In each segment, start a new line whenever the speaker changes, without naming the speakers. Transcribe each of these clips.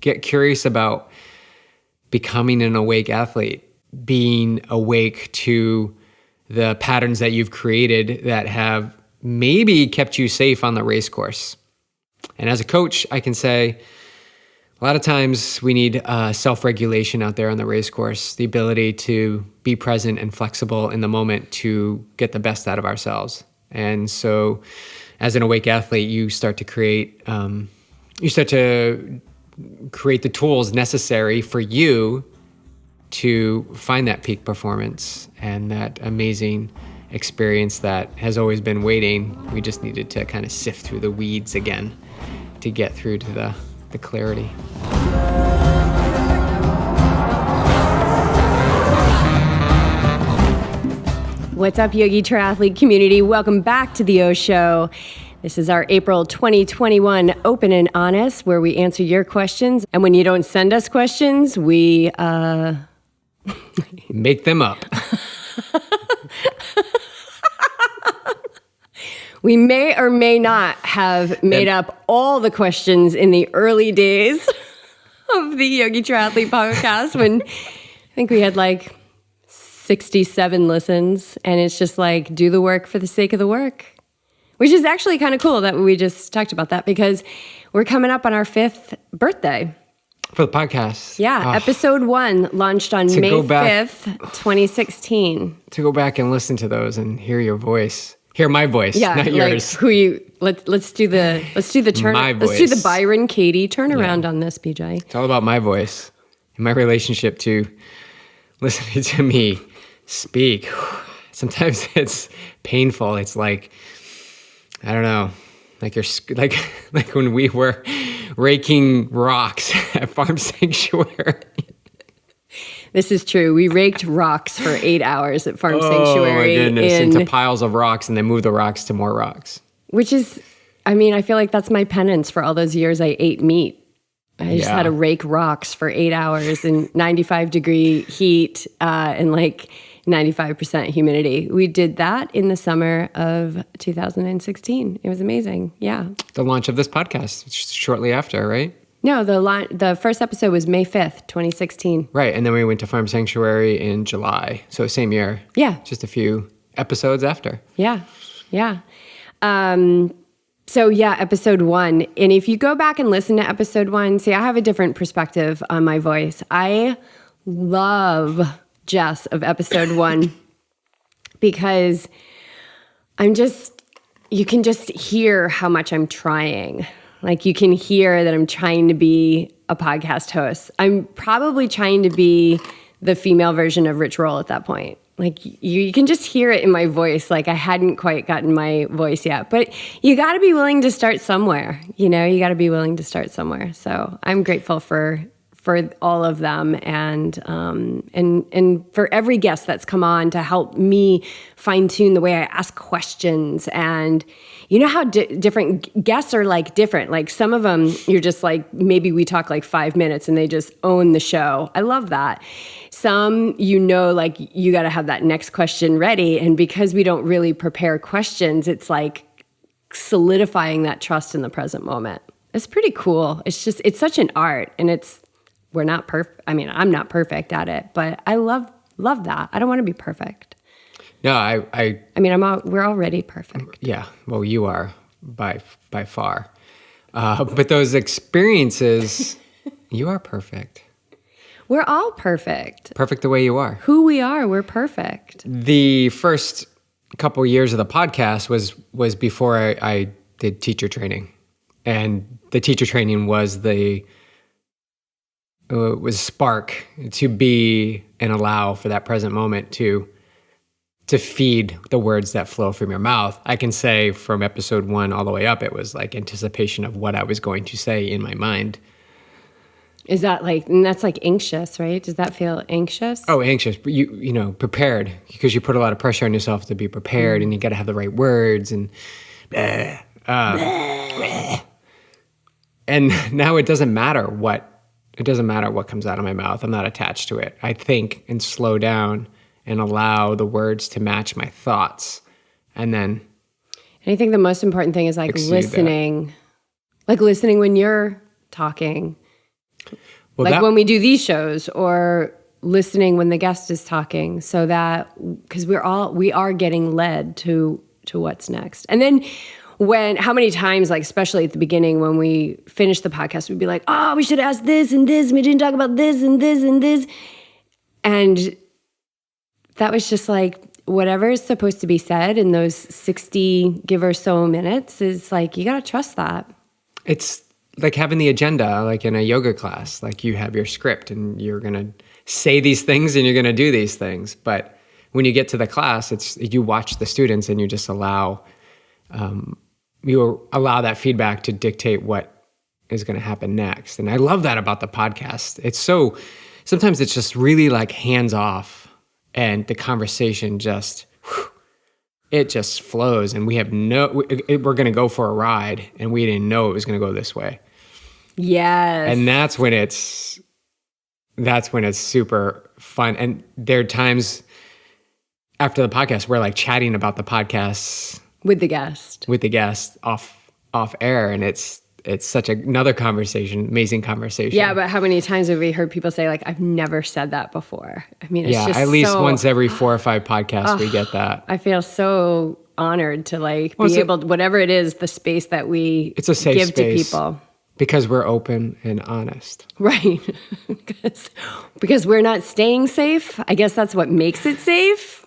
get curious about becoming an awake athlete, being awake to the patterns that you've created that have maybe kept you safe on the race course. And as a coach, I can say a lot of times we need self-regulation out there on the race course, the ability to be present and flexible in the moment to get the best out of ourselves. And so as an awake athlete, you start to create the tools necessary for you to find that peak performance and that amazing experience that has always been waiting. We just needed to kind of sift through the weeds again to get through to the clarity.
What's up, Yogi Triathlete community? Welcome back to the OHShow. This is our April 2021 Open and Honest, where we answer your questions. And when you don't send us questions, we
make them up.
We may or may not have made up all the questions in the early days of the Yogi Triathlete podcast when I think we had like 67 listens. And it's just like, do the work for the sake of the work, which is actually kind of cool that we just talked about that because we're coming up on our 5th birthday.
For the podcast.
Yeah, episode 1 launched on May 5th, 2016.
To go back and listen to those and hear your voice. Hear my voice, not yours.
Let's do the turn.
My voice.
Let's do the Byron Katie turnaround on this, BJ.
It's all about my voice and my relationship to listening to me speak. Sometimes it's painful. It's like, I don't know, like you're like when we were raking rocks at Farm Sanctuary.
This is true. We raked rocks for 8 hours at Farm Sanctuary.
Oh, my goodness. Into piles of rocks and then move the rocks to more rocks.
Which is, I mean, I feel like that's my penance for all those years I ate meat. I just had to rake rocks for 8 hours in 95-degree heat and like 95% humidity. We did that in the summer of 2016. It was amazing. Yeah.
The launch of this podcast shortly after, right?
No, the first episode was May 5th, 2016.
Right, and then we went to Farm Sanctuary in July, so same year.
Yeah.
Just a few episodes after.
Yeah. So yeah, episode 1. And if you go back and listen to episode 1, see, I have a different perspective on my voice. I love Jess of episode 1 because you can just hear how much I'm trying. Like you can hear that I'm trying to be a podcast host. I'm probably trying to be the female version of Rich Roll at that point. Like you can just hear it in my voice. Like I hadn't quite gotten my voice yet, but you got to be willing to start somewhere. You got to be willing to start somewhere. So I'm grateful for all of them and for every guest that's come on to help me fine tune the way I ask questions. And you know how different guests are like different. Like some of them, you're just like, maybe we talk like 5 minutes and they just own the show. I love that. Some, like you got to have that next question ready. And because we don't really prepare questions, it's like solidifying that trust in the present moment. It's pretty cool. It's such an art and we're not perfect. I mean, I'm not perfect at it, but I love that. I don't want to be perfect.
No,
I mean, we're already perfect.
Yeah. Well, you are by far. But those experiences, you are perfect.
We're all perfect.
Perfect the way you are.
Who we are, we're perfect.
The first couple years of the podcast was before I did teacher training. And the teacher training was spark to be and allow for that present moment to feed the words that flow from your mouth. I can say from episode 1 all the way up, it was like anticipation of what I was going to say in my mind.
Is that and that's like anxious, right? Does that feel anxious?
Oh, anxious. But you prepared because you put a lot of pressure on yourself to be prepared and you got to have the right words and and now it doesn't matter what comes out of my mouth. I'm not attached to it. I think and slow down and allow the words to match my thoughts. And
I think the most important thing is listening. Like listening when you're talking.
Well,
like when we do these shows, or listening when the guest is talking, so that, because we are getting led to what's next. And then how many times, like especially at the beginning when we finish the podcast, we'd be like, oh, we should ask this and this, and we didn't talk about this and this and this. And that was just like, whatever is supposed to be said in those 60 give or so minutes is like, you got to trust that.
It's like having the agenda, like in a yoga class, like you have your script and you're going to say these things and you're going to do these things. But when you get to the class, you watch the students and you just allow that feedback to dictate what is going to happen next. And I love that about the podcast. Sometimes it's just really like hands off, and the conversation it just flows, and we're going to go for a ride, and we didn't know it was going to go this way.
Yes.
And that's when it's super fun. And there are times after the podcast, we're like chatting about the podcast
with the guest
off air. And it's such another conversation, amazing conversation.
Yeah. But how many times have we heard people say like, I've never said that before? I mean, it's just
at least once every 4 or 5 podcasts, we get that.
I feel so honored to be able to, whatever it is, the space that
it's a safe
give
space
to people.
Because we're open and honest.
Right. because we're not staying safe. I guess that's what makes it safe.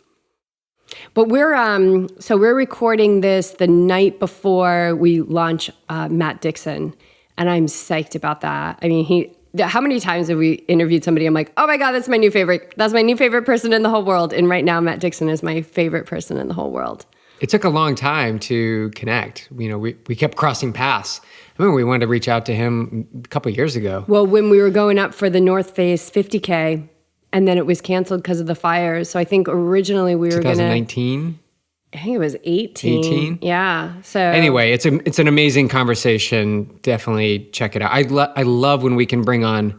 But we're recording this the night before we launch Matt Dixon, and I'm psyched about that. I mean, how many times have we interviewed somebody? I'm like, oh my God, that's my new favorite. That's my new favorite person in the whole world. And right now, Matt Dixon is my favorite person in the whole world.
It took a long time to connect. You know, we kept crossing paths. I remember we wanted to reach out to him a couple of years ago.
Well, when we were going up for the North Face 50K, and then it was canceled because of the fires. So I think originally we were going to...
2019?
I think it was 18. Yeah. So
anyway, it's an amazing conversation. Definitely check it out. I love when we can bring on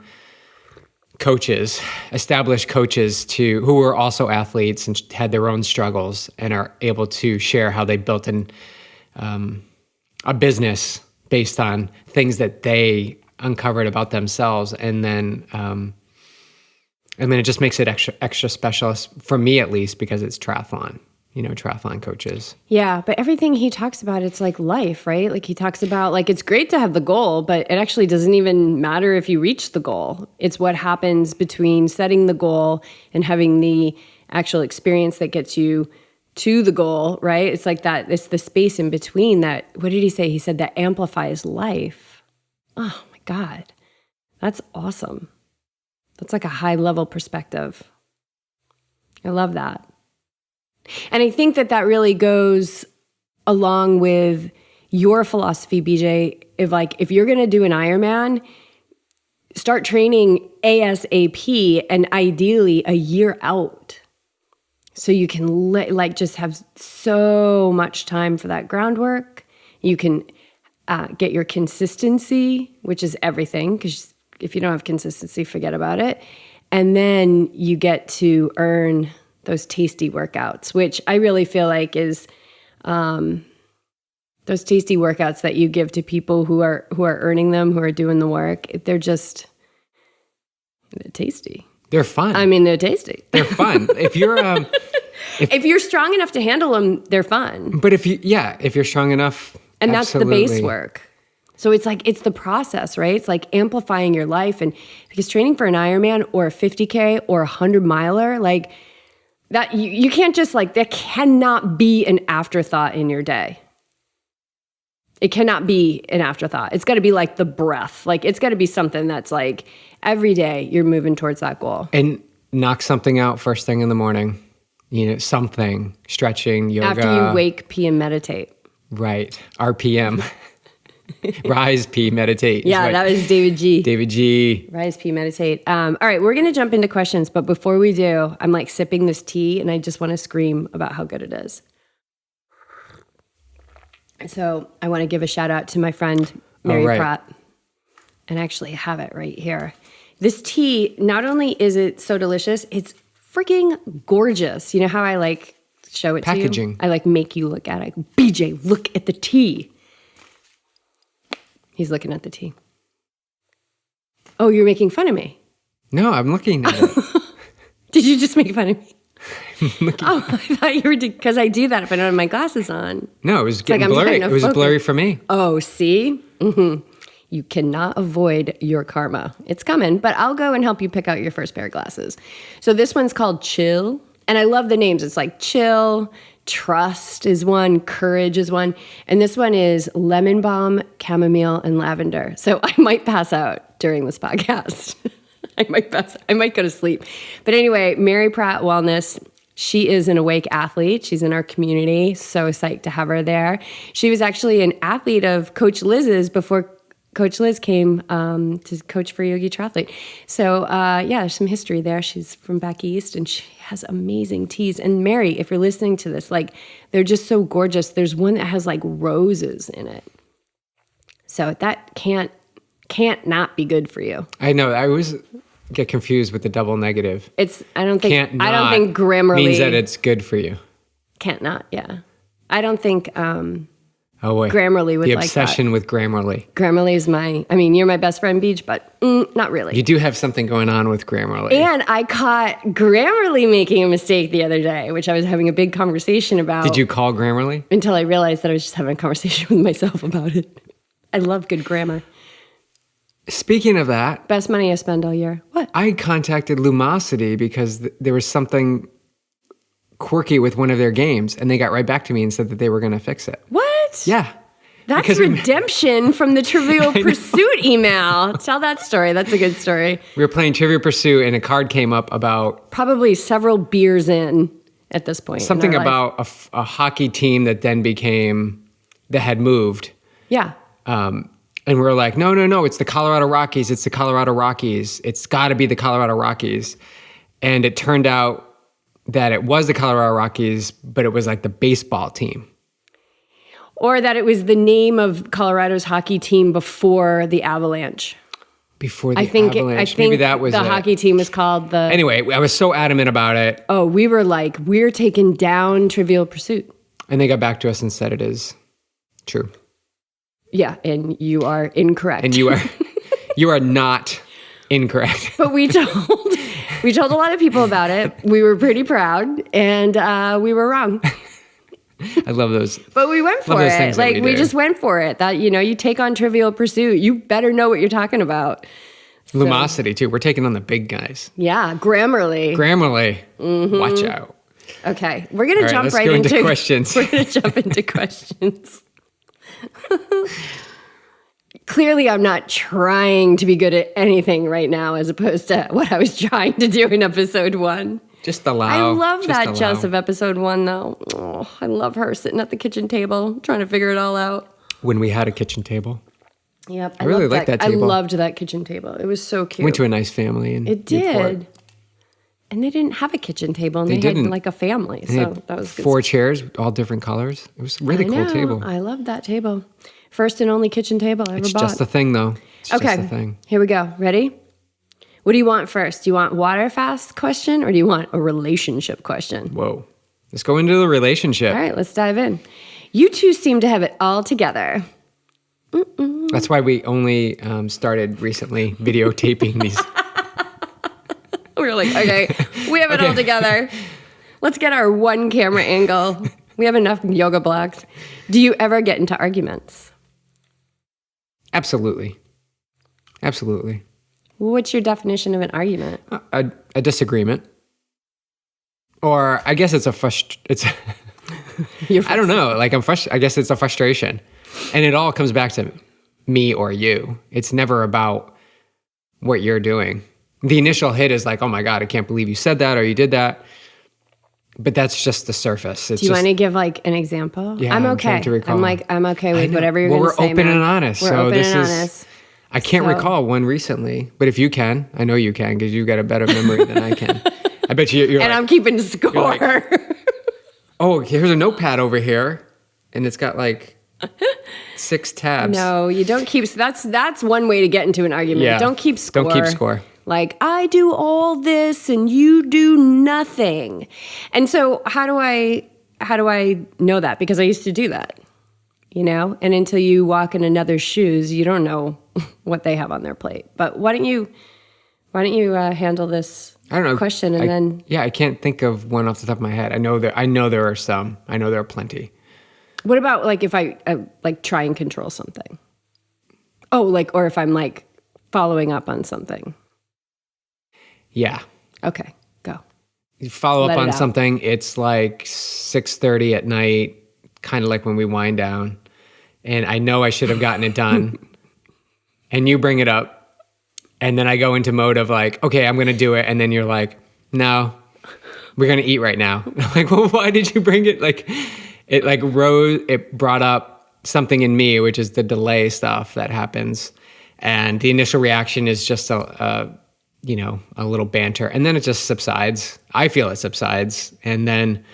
coaches, established coaches who are also athletes and had their own struggles and are able to share how they built a business based on things that they uncovered about themselves, and then it just makes it extra special for me, at least, because it's triathlon. Triathlon coaches. Yeah,
but everything he talks about, it's like life, right? Like he talks about, like, it's great to have the goal, but it actually doesn't even matter if you reach the goal. It's what happens between setting the goal and having the actual experience that gets you to the goal, right? It's like that, it's the space in between that, what did he say? He said that amplifies life. Oh my God, that's awesome. That's like a high level perspective. I love that. And I think that really goes along with your philosophy, BJ, if you're going to do an Ironman, start training ASAP and ideally a year out. So you can just have so much time for that groundwork. You can get your consistency, which is everything, because if you don't have consistency, forget about it. And then you get to earn those tasty workouts, which I really feel like is those tasty workouts that you give to people who are earning them, who are doing the work. They're tasty.
They're fun.
I mean, they're tasty.
They're fun. If
you're strong enough to handle them, they're fun.
But if you're strong enough,
and
absolutely.
That's the base work. So it's the process, right? It's like amplifying your life, and because training for an Ironman or a 50K or a 100-miler, like that, you can't just that cannot be an afterthought in your day. It cannot be an afterthought. It's got to be like the breath. It's got to be something that's every day you're moving towards that goal.
And knock something out first thing in the morning. Something, stretching, yoga.
After you wake, pee, and meditate.
Right. RPM. Rise, pee, meditate.
Yeah, that was David G.
David G.
Rise, pee, meditate. All right, we're going to jump into questions. But before we do, I'm sipping this tea, and I just want to scream about how good it is. So I want to give a shout out to my friend, Mary Pratt. And I actually have it right here. This tea, not only is it so delicious, it's freaking gorgeous. You know how I show it
Packaging.
to you? I make you look at it. BJ, look at the tea. He's looking at the tea. Oh, you're making fun of me.
No, I'm looking at it.
Did you just make fun of me? Oh, I thought you were, because I do that if I don't have my glasses on.
No, it was getting
like I'm
blurry.
trying to
It was
focus.
blurry for me.
Oh, see? You cannot avoid your karma. It's coming, but I'll go and help you pick out your first pair of glasses. So this one's called Chill. And I love the names. It's like Chill, Trust is one, Courage is one. And this one is Lemon Balm, Chamomile, and Lavender. So I might pass out during this podcast. I might go to sleep. But anyway, Mary Pratt Wellness. She is an awake athlete. She's in our community. So psyched to have her there. She was actually an athlete of Coach Liz's before Coach Liz came to coach for YogiTriathlete. So yeah, there's some history there. She's from back east and she has amazing teas. And Mary, if you're listening to this, like they're just so gorgeous. There's one that has like roses in it. So that can't not be good for you.
I know. I always get confused with the double negative.
I don't think Grammarly
means that it's good for you.
Can't not, yeah. I don't think
Oh boy.
Grammarly would
the
like that.
obsession with Grammarly.
Grammarly is you're my best friend, Beach, but not really.
You do have something going on with Grammarly.
And I caught Grammarly making a mistake the other day, which I was having a big conversation about.
Did you call Grammarly?
Until I realized that I was just having a conversation with myself about it. I love good grammar.
Speaking of that.
Best money I spend all year. What?
I contacted Lumosity because there was something quirky with one of their games, and they got right back to me and said that they were going to fix it.
What?
Yeah.
That's
because
redemption from the Trivial Pursuit email. Tell that story. That's a good story.
We were playing Trivial Pursuit, and a card came up about...
Probably several beers in at this point.
Something about a hockey team that then that had moved.
Yeah.
And we were like, no, it's the Colorado Rockies. It's the Colorado Rockies. It's got to be the Colorado Rockies. And it turned out that it was the Colorado Rockies, but it was like the baseball team.
Or that it was the name of Colorado's hockey team before the Avalanche.
Before the Avalanche.
I think
maybe that was
the hockey team was called the...
Anyway, I was so adamant about it.
Oh, we were like, we're taking down Trivial Pursuit.
And they got back to us and said it is true.
Yeah, and you are incorrect.
And you are not incorrect.
But we told a lot of people about it. We were pretty proud, and we were wrong.
I love those.
But we went for it. Like we just went for it. That you take on Trivial Pursuit, you better know what you're talking about.
Lumosity too. We're taking on the big guys.
Yeah, Grammarly.
Mm-hmm. Watch out.
Okay, we're gonna jump
right into questions.
We're gonna jump into questions. Clearly, I'm not trying to be good at anything right now, as opposed to what I was trying to do in episode 1.
Just allow.
I love that Jess of episode 1, though. Oh, I love her sitting at the kitchen table trying to figure it all out.
When we had a kitchen table.
Yep,
I really liked that table.
I loved that kitchen table. It was so cute.
Went to a nice family in
It did.
Newport.
And they didn't have a kitchen table, and they had like a family. So that was good.
4 chairs, all different colors. It was a really cool table.
I loved that table. First and only kitchen table I ever bought.
It's just a thing, though. It's just a thing.
Here we go. Ready? What do you want first? Do you want water fast question or do you want a relationship question?
Whoa. Let's go into the relationship.
All right, let's dive in. You two seem to have it all together.
That's why we only started recently videotaping these.
We were like, okay, we have it all together. Let's get our one camera angle. We have enough yoga blocks. Do you ever get into arguments?
Absolutely. Absolutely.
What's your definition of an argument?
A disagreement. Or I guess it's I don't know. Like I guess it's a frustration. And it all comes back to me or you. It's never about what you're doing. The initial hit is like, oh my God, I can't believe you said that or you did that. But that's just the surface.
Do you want to give like an example?
Yeah,
I'm
I'm
okay.
trying to recall.
I'm okay with whatever you're going to say.
We're open and honest.
We're open and honest.
I can't recall one recently, but if you can, I know you can because you've got a better memory than I can. I bet you're
and I'm keeping score.
Like, oh, here's a notepad over here, and it's got like 6 tabs.
No, you don't keep. That's one way to get into an argument.
Yeah.
Don't keep score.
Don't keep score.
Like, I do all this and you do nothing. And so how do I know that? Because I used to do that, And until you walk in another's shoes, you don't know what they have on their plate. But why don't you handle this
I don't know.
question and then...
Yeah, I can't think of one off the top of my head. I know there are some. I know there are plenty.
What about like if I like try and control something? Oh, like, or if I'm like following up on something.
Yeah.
Okay, go.
You follow
Let
up
it
on
out.
something, it's like 6:30 at night, kind of like when we wind down. And I know I should have gotten it done. And you bring it up. And then I go into mode of like, okay, I'm going to do it. And then you're like, no, we're going to eat right now. And I'm like, well, why did you bring it? Like, it brought up something in me, which is the delay stuff that happens. And the initial reaction is just a little banter. And then it just subsides. I feel it subsides. And then,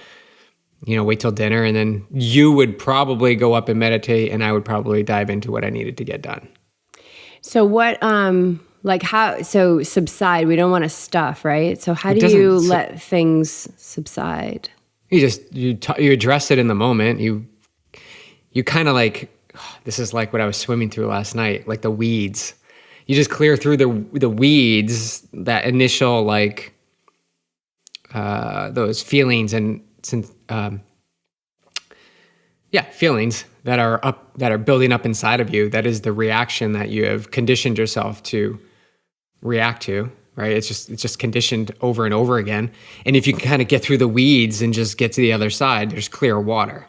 wait till dinner. And then you would probably go up and meditate. And I would probably dive into what I needed to get done.
So what, so subside, we don't want to stuff, right? So how do you let things subside?
You address it in the moment. You kind of like, this is like what I was swimming through last night, like the weeds. You just clear through the weeds, that initial like those feelings and feelings that are building up inside of you. That is the reaction that you have conditioned yourself to react to, right? It's just conditioned over and over again. And if you can kind of get through the weeds and just get to the other side, there's clear water.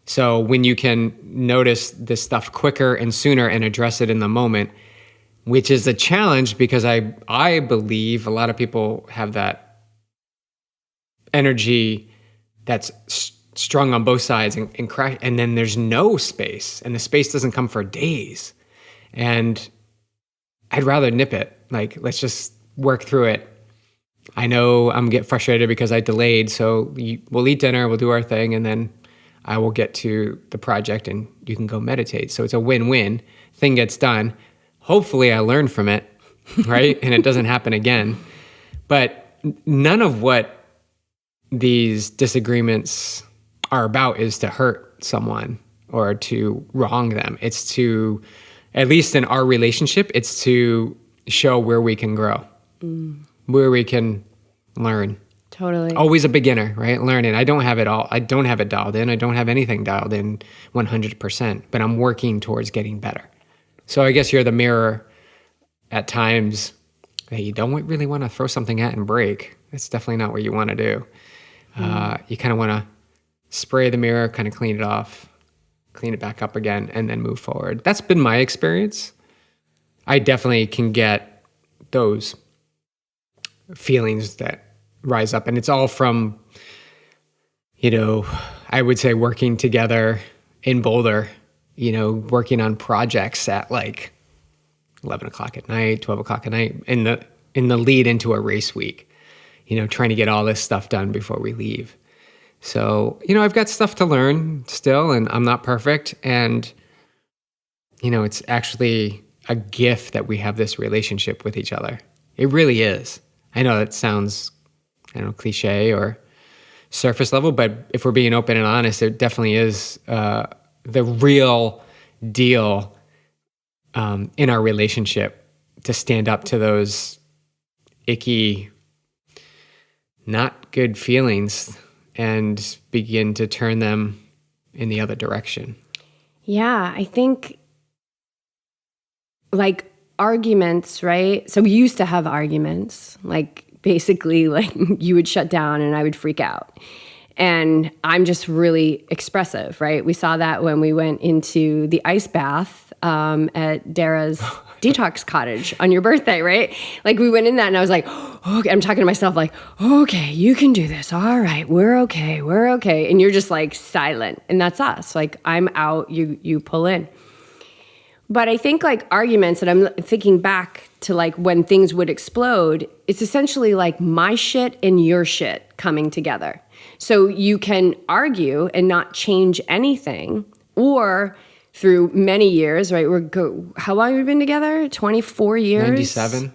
So when you can notice this stuff quicker and sooner and address it in the moment, which is a challenge because I believe a lot of people have that energy that's strung on both sides and crash, and then there's no space, and the space doesn't come for days. And I'd rather nip it. Like, let's just work through it. I know I'm getting frustrated because I delayed, so we'll eat dinner, we'll do our thing, and then I will get to the project and you can go meditate. So it's a win-win. Thing gets done. Hopefully I learn from it, right? And it doesn't happen again. But none of what these disagreements are about is to hurt someone or to wrong them. It's to, at least in our relationship, it's to show where we can grow, where we can learn.
Totally.
Always a beginner, right? Learning. I don't have it all. I don't have it dialed in. I don't have anything dialed in 100%, but I'm working towards getting better. So I guess you're the mirror at times that you don't really want to throw something at and break. That's definitely not what you want to do. You kind of want to spray the mirror, kind of clean it off, clean it back up again, and then move forward. That's been my experience. I definitely can get those feelings that rise up. And it's all from, I would say working together in Boulder, working on projects at like 11 o'clock at night, 12 o'clock at night in the lead into a race week, trying to get all this stuff done before we leave. So, I've got stuff to learn still, and I'm not perfect. And, it's actually a gift that we have this relationship with each other. It really is. I know that sounds, cliche or surface level, but if we're being open and honest, it definitely is the real deal in our relationship to stand up to those icky, not good feelings and begin to turn them in the other direction. Yeah,
I think like arguments, right? So we used to have arguments, like basically like you would shut down and I would freak out. And I'm just really expressive, right? We saw that when we went into the ice bath at Dara's detox cottage on your birthday, right? Like we went in that and I was like, okay, I'm talking to myself like, okay, you can do this. All right, we're okay. And you're just like silent. And that's us. Like I'm out, you pull in. But I think like arguments, and I'm thinking back to like when things would explode, it's essentially like my shit and your shit coming together. So you can argue and not change anything, or through many years, right? How long have we been together? 24 years?
97.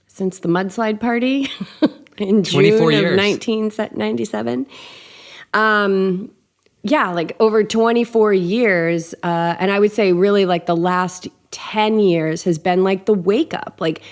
Since the mudslide party in June of 1997. Yeah, like over 24 years. And I would say really like the last 10 years has been like the wake up. Like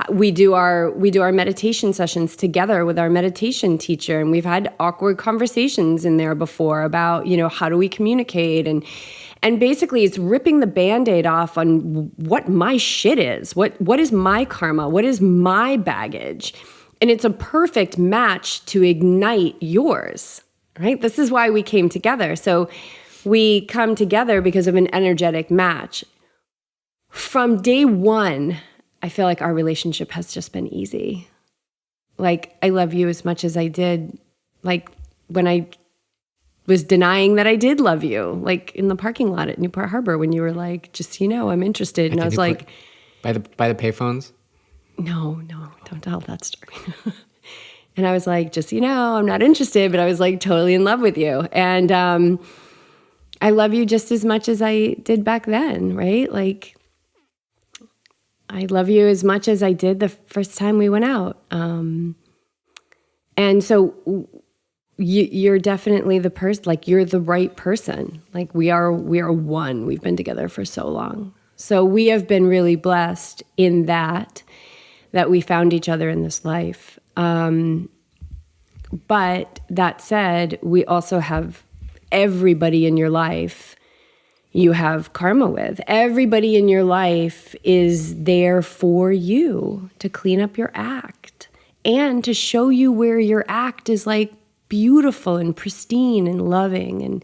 we do our meditation sessions together with our meditation teacher, and we've had awkward conversations in there before about, how do we communicate, and basically it's ripping the Band-Aid off on what my shit is, what is my karma, what is my baggage. And it's a perfect match to ignite yours, right? This is why we came together. So we come together because of an energetic match. From day one, I feel like our relationship has just been easy. Like, I love you as much as I did, like, when I was denying that I did love you, like in the parking lot at Newport Harbor when you were like, just, I'm interested. And I was like...
By the payphones?
No, don't tell that story. And I was like, just, I'm not interested, but I was like totally in love with you. And I love you just as much as I did back then, right? Like, I love you as much as I did the first time we went out. And so you're definitely the person, like you're the right person. Like we are one. We've been together for so long. So we have been really blessed in that we found each other in this life. But that said, we also have everybody in your life you have karma with. Everybody in your life is there for you to clean up your act and to show you where your act is like beautiful and pristine and loving.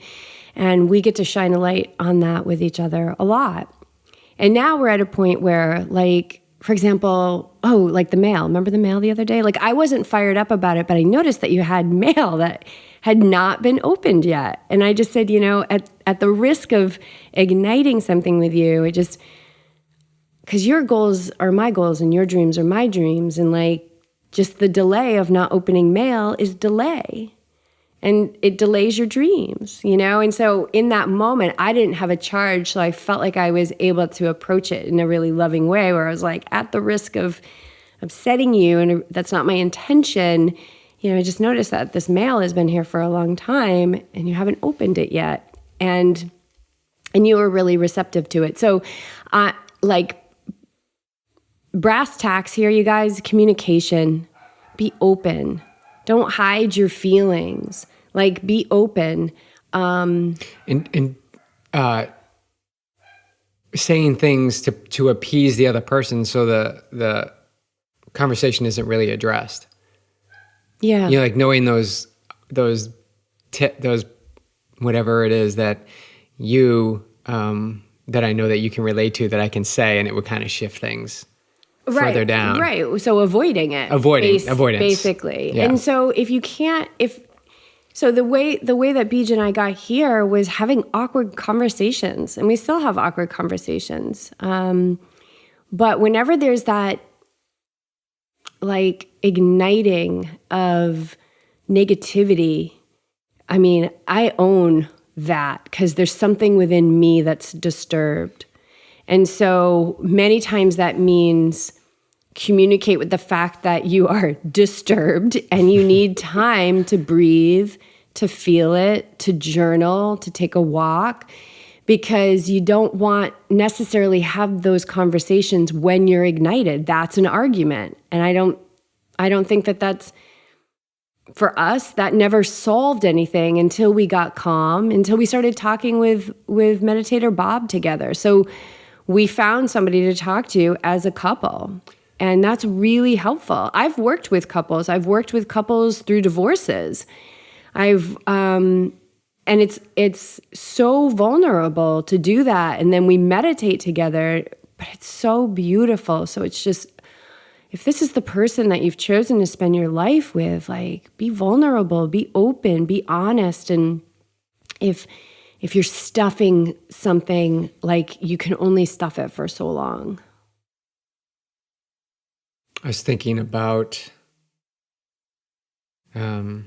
And we get to shine a light on that with each other a lot. And now we're at a point where, like, for example, like the mail. Remember the mail the other day? Like, I wasn't fired up about it, but I noticed that you had mail that had not been opened yet. And I just said, at the risk of igniting something with you, because your goals are my goals and your dreams are my dreams. And like, just the delay of not opening mail is delay. And it delays your dreams, And so in that moment, I didn't have a charge. So I felt like I was able to approach it in a really loving way where I was like, at the risk of upsetting you, and that's not my intention, I just noticed that this mail has been here for a long time and you haven't opened it yet. And you were really receptive to it. So like brass tacks here, you guys, communication, be open. Don't hide your feelings. Like, be open.
And saying things to appease the other person so the conversation isn't really addressed.
Yeah.
Like knowing those whatever it is that you that I know that you can relate to, that I can say, and it would kind of shift things further down.
Right. So avoidance.
Avoidance.
Basically.
Yeah.
And so so the way that Beej and I got here was having awkward conversations, and we still have awkward conversations. But whenever there's that like igniting of negativity, I mean, I own that because there's something within me that's disturbed. And so many times that means communicate with the fact that you are disturbed and you need time to breathe, to feel it, to journal, to take a walk, because you don't want necessarily have those conversations when you're ignited. That's an argument. And I don't think that that's, for us, that never solved anything until we got calm, until we started talking with Meditator Bob together. So we found somebody to talk to as a couple. And that's really helpful. I've worked with couples. I've worked with couples through divorces. And it's so vulnerable to do that. And then we meditate together, but it's so beautiful. So it's just, if this is the person that you've chosen to spend your life with, like, be vulnerable, be open, be honest. And if you're stuffing something, like, you can only stuff it for so long.
I was thinking about moving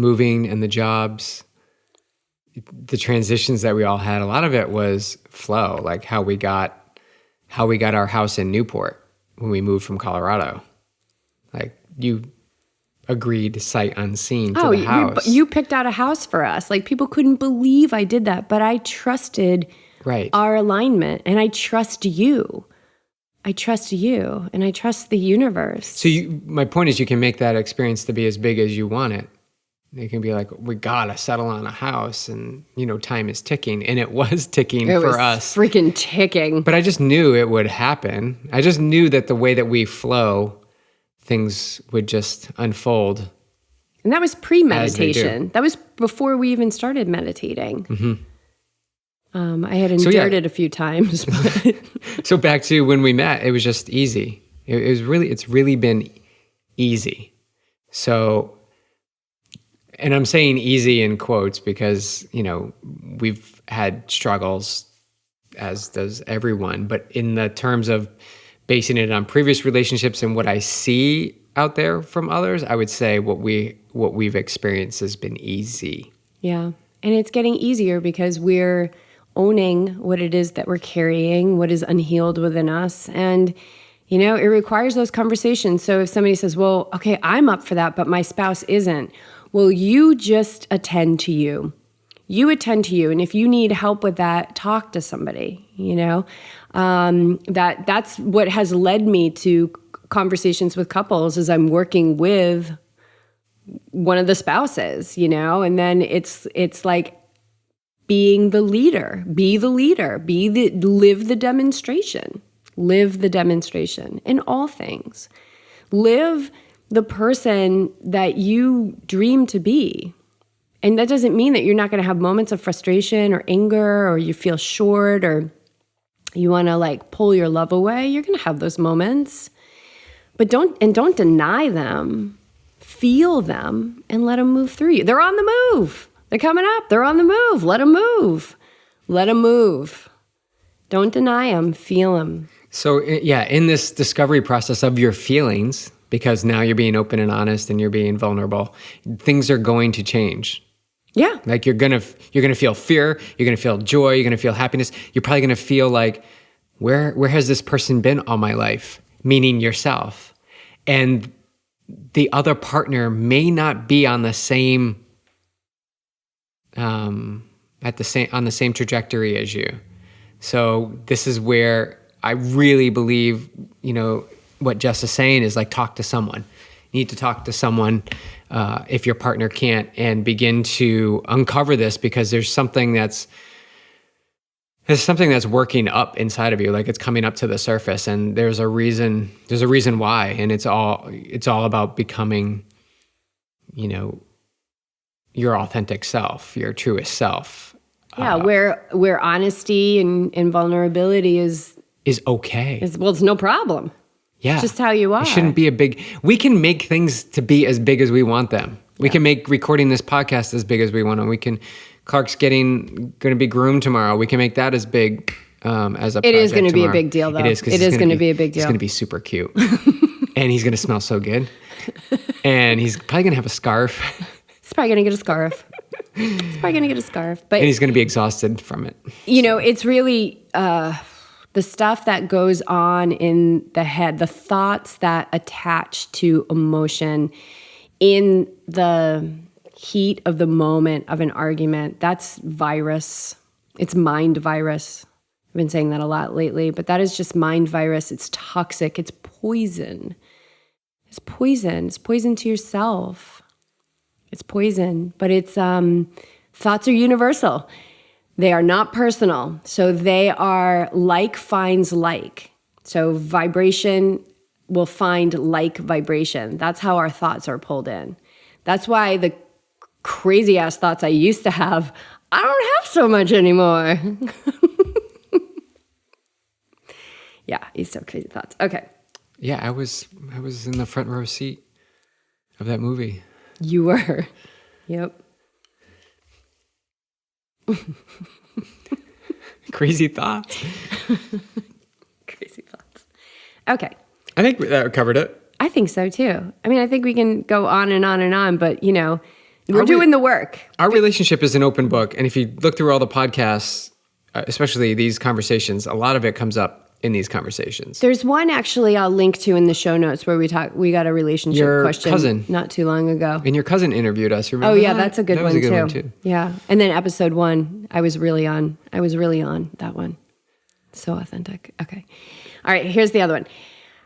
and the jobs, the transitions that we all had. A lot of it was flow, like how we got our house in Newport when we moved from Colorado. Like, agreed sight unseen to the house.
You picked out a house for us. Like, people couldn't believe I did that, but I trusted our alignment, and I trust you. I trust you, and I trust the universe.
So my point is, you can make that experience to be as big as you want it. It can be like, we gotta settle on a house, and time is ticking, and it was ticking for us.
Freaking ticking.
But I just knew it would happen. I just knew that the way that we flow, things would just unfold.
And that was pre-meditation. That was before we even started meditating.
Mm-hmm.
I had endured it a few times. But
So back to when we met, it was just easy. It's really been easy. So, and I'm saying easy in quotes because, we've had struggles, as does everyone, but in the terms of basing it on previous relationships and what I see out there from others, I would say what we've experienced has been easy.
Yeah. And it's getting easier because we're owning what it is that we're carrying, what is unhealed within us. And, it requires those conversations. So if somebody says, well, okay, I'm up for that, but my spouse isn't. Well, you just attend to you. You attend to you. And if you need help with that, talk to somebody, that's what has led me to conversations with couples as I'm working with one of the spouses, and then it's like being the leader, live the demonstration in all things. Live the person that you dream to be. And that doesn't mean that you're not going to have moments of frustration or anger, or you feel short, or you want to pull your love away. You're going to have those moments, but don't deny them. Feel them and let them move through you. They're on the move. They're coming up. They're on the move. Let them move. Let them move. Don't deny them. Feel them.
So in this discovery process of your feelings, because now you're being open and honest and you're being vulnerable, things are going to change.
Yeah.
Like you're gonna feel fear. You're gonna feel joy. You're gonna feel happiness. You're probably gonna feel like, where has this person been all my life? Meaning yourself. And the other partner may not be on the same on the same trajectory as you. So this is where I really believe, what Jess is saying is talk to someone. You need to talk to someone if your partner can't, and begin to uncover this, because there's something that's working up inside of you, it's coming up to the surface, and there's a reason why, and it's all about becoming, your authentic self, your truest self.
Yeah, where honesty and vulnerability is
okay.
It's no problem.
Yeah.
It's just how you are.
It shouldn't be we can make things to be as big as we want them. We can make recording this podcast as big as we want them. Clark's going to be groomed tomorrow. We can make that as big as a project.
It is going to be
tomorrow.
a big deal, though.
It is
going to be a big deal.
He's going to be super cute. And he's going to smell so good. And he's probably going to have a scarf.
He's probably going to get a scarf. But,
and he's going to be exhausted from it.
It's really the stuff that goes on in the head, the thoughts that attach to emotion in the heat of the moment of an argument. That's virus. It's mind virus. I've been saying that a lot lately, but that is just mind virus. It's toxic. It's poison. It's poison. It's poison to yourself. It's poison, but it's thoughts are universal. They are not personal. So they are like finds like. So vibration will find like vibration. That's how our thoughts are pulled in. That's why the crazy ass thoughts I used to have, I don't have so much anymore. Yeah, I used to have crazy thoughts. Okay.
Yeah, I was in the front row seat of that movie.
You were. Yep.
Crazy thoughts.
Crazy thoughts. Okay.
I think that covered it.
I think so too. I mean, I think we can go on and on and on, but we're doing the work.
Our relationship is an open book. And if you look through all the podcasts, especially these conversations, a lot of it comes up in these conversations.
There's one actually I'll link to in the show notes where we got a relationship
Your
question
cousin.
not too long ago.
And your cousin interviewed us, remember?
Oh yeah,
that?
that's a good,
That
one,
was a good
too.
one too.
Yeah. And then episode 1, I was really on that one. So authentic. Okay. All right, here's the other one.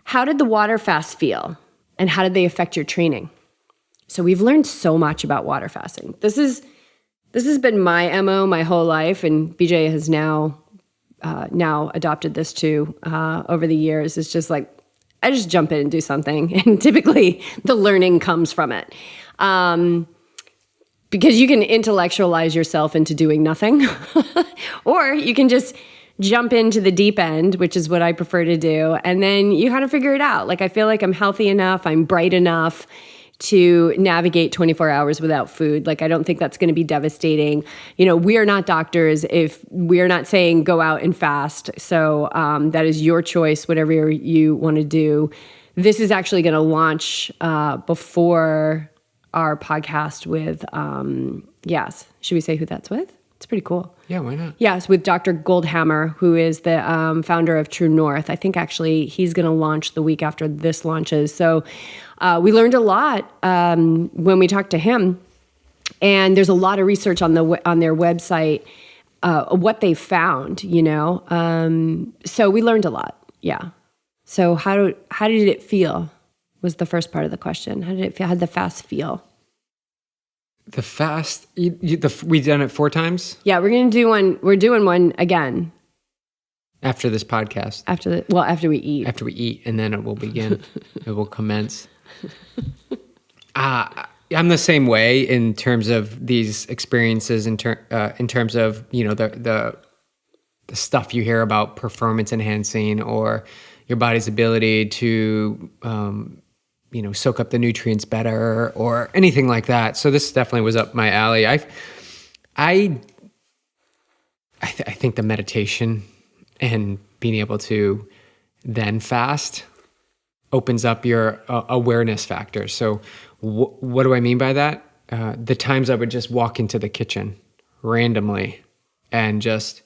How did the water fast feel? And how did they affect your training? So we've learned so much about water fasting. This has been my MO my whole life, and BJ has now adopted this too over the years. It's just like, I just jump in and do something, and typically the learning comes from it. Because you can intellectualize yourself into doing nothing, or you can just jump into the deep end, which is what I prefer to do, and then you kind of figure it out. Like, I feel like I'm healthy enough, I'm bright enough to navigate 24 hours without food. Like, I don't think that's going to be devastating. You know, we are not doctors. If we are not saying go out and fast. So that is your choice, whatever you want to do. This is actually going to launch before our podcast with, yes. Should we say who that's with? It's pretty cool.
Yeah, why not?
Yes, with Dr. Goldhammer, who is the founder of True North. I think actually he's going to launch the week after this launches. So we learned a lot when we talked to him, and there's a lot of research on their website what they found. You know, so we learned a lot. Yeah. So how did it feel? Was the first part of the question. How did it feel? How did the fast feel?
The fast, we done it 4 times?
Yeah, we're going to do one. We're doing one again.
After this podcast.
After we eat.
After we eat, and then it will begin. It will commence. I'm the same way in terms of these experiences, in terms of, you know, the stuff you hear about performance enhancing or your body's ability to, you know, soak up the nutrients better or anything like that. So this definitely was up my alley. I think the meditation and being able to then fast opens up your awareness factor. So what do I mean by that? The times I would just walk into the kitchen randomly and just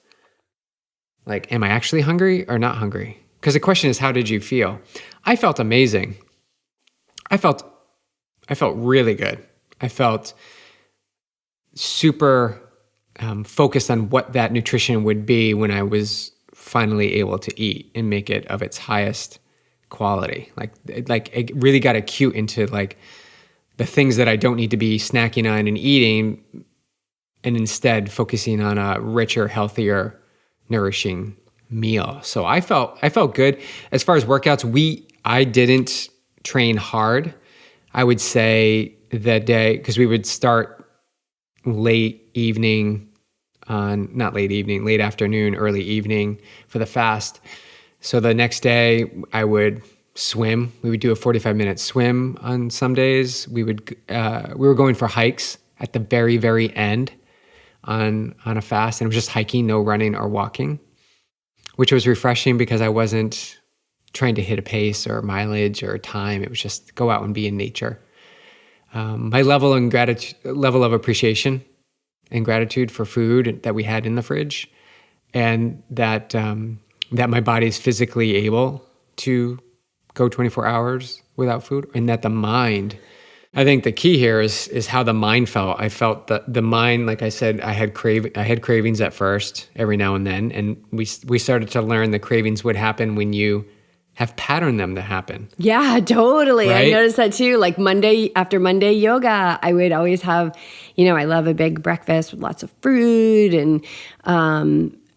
like, am I actually hungry or not hungry? Because the question is, how did you feel? I felt amazing. I felt really good. I felt super focused on what that nutrition would be when I was finally able to eat and make it of its highest quality. Like it really got acute into like the things that I don't need to be snacking on and eating, and instead focusing on a richer, healthier, nourishing meal. So I felt good. As far as workouts, I didn't train hard. I would say that day, because we would start late afternoon, early evening for the fast. So the next day I would swim. We would do a 45-minute swim on some days. We were going for hikes at the very, very end on a fast, and it was just hiking, no running or walking, which was refreshing because I wasn't trying to hit a pace or mileage or time. It was just go out and be in nature. My level of appreciation and gratitude for food that we had in the fridge, and that my body is physically able to go 24 hours without food, and that the mind, I think the key here is how the mind felt. I felt the mind, like I said, I had cravings at first every now and then, and we started to learn the cravings would happen when you have patterned them to happen. Yeah, totally. Right? I noticed that too. Like after Monday yoga, I would always have, you know, I love a big breakfast with lots of fruit, and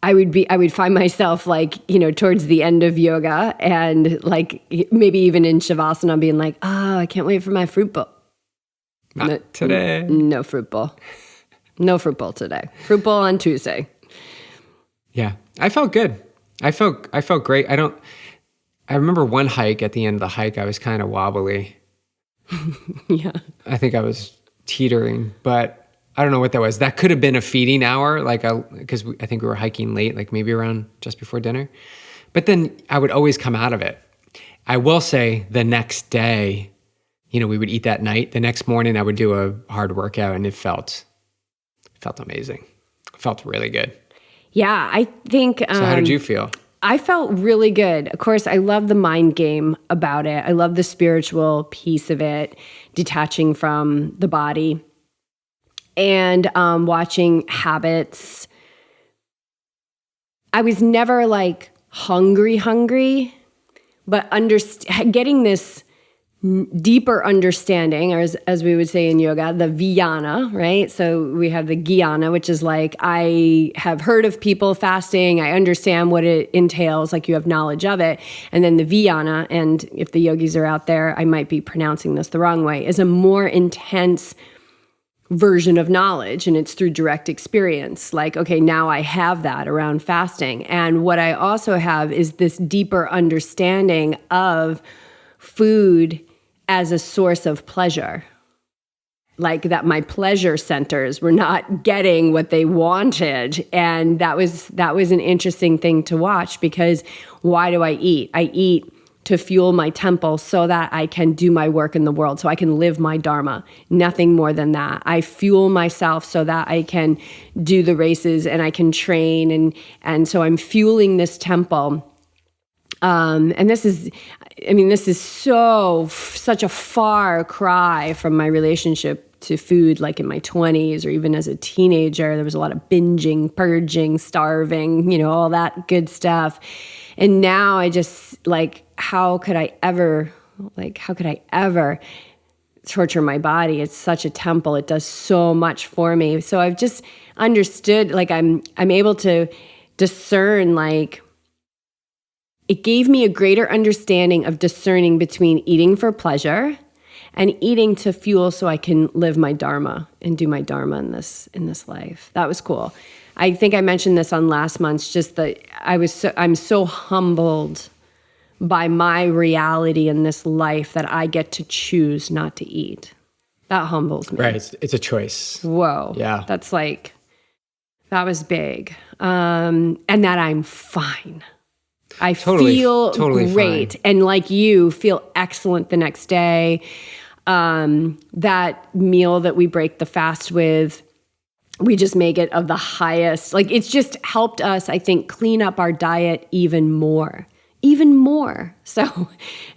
I would find myself like, you know, towards the end of yoga and like maybe even in Shavasana being like, oh, I can't wait for my fruit bowl. Not today. No fruit bowl. No fruit bowl today. Fruit bowl on Tuesday. Yeah, I felt good. I felt great. I remember one hike, at the end of the hike, I was kind of wobbly. Yeah. I think I was teetering, but I don't know what that was. That could have been a feeding hour, because I think we were hiking late, like maybe around just before dinner. But then I would always come out of it. I will say the next day, you know, we would eat that night. The next morning I would do a hard workout, and it felt amazing. It felt really good. Yeah, I think... so how did you feel?
I felt really good. Of course, I love the mind game about it. I love the spiritual piece of it, detaching from the body, and watching habits. I was never like hungry, but getting this deeper understanding, or as we would say in yoga, the Vijnana, right? So we have the Jnana, which is like, I have heard of people fasting. I understand what it entails, like you have knowledge of it. And then the Vijnana, and if the yogis are out there, I might be pronouncing this the wrong way, is a more intense version of knowledge, and it's through direct experience. Like, okay, now I have that around fasting. And what I also have is this deeper understanding of food as a source of pleasure. Like that my pleasure centers were not getting what they wanted. And that was an interesting thing to watch, because why do I eat? I eat to fuel my temple so that I can do my work in the world, so I can live my dharma. Nothing more than that. I fuel myself so that I can do the races and I can train. And so I'm fueling this temple. And this is such a far cry from my relationship to food, like in my 20s or even as a teenager. There was a lot of binging, purging, starving, all that good stuff. And now I just like, how could I ever torture my body? It's such a temple. It does so much for me. So I've just understood, like I'm able to discern, like, it gave me a greater understanding of discerning between eating for pleasure and eating to fuel so I can live my dharma and do my dharma in this life. That was cool. I think I mentioned this on last month's, just that I'm so humbled by my reality in this life that I get to choose not to eat. That humbles me.
Right. It's a choice.
Whoa.
Yeah.
That's like, that was big. And that I'm fine. I feel
totally
great.
Fine.
And like you, feel excellent the next day. That meal that we break the fast with, we just make it of the highest. Like, it's just helped us, I think, clean up our diet even more. So,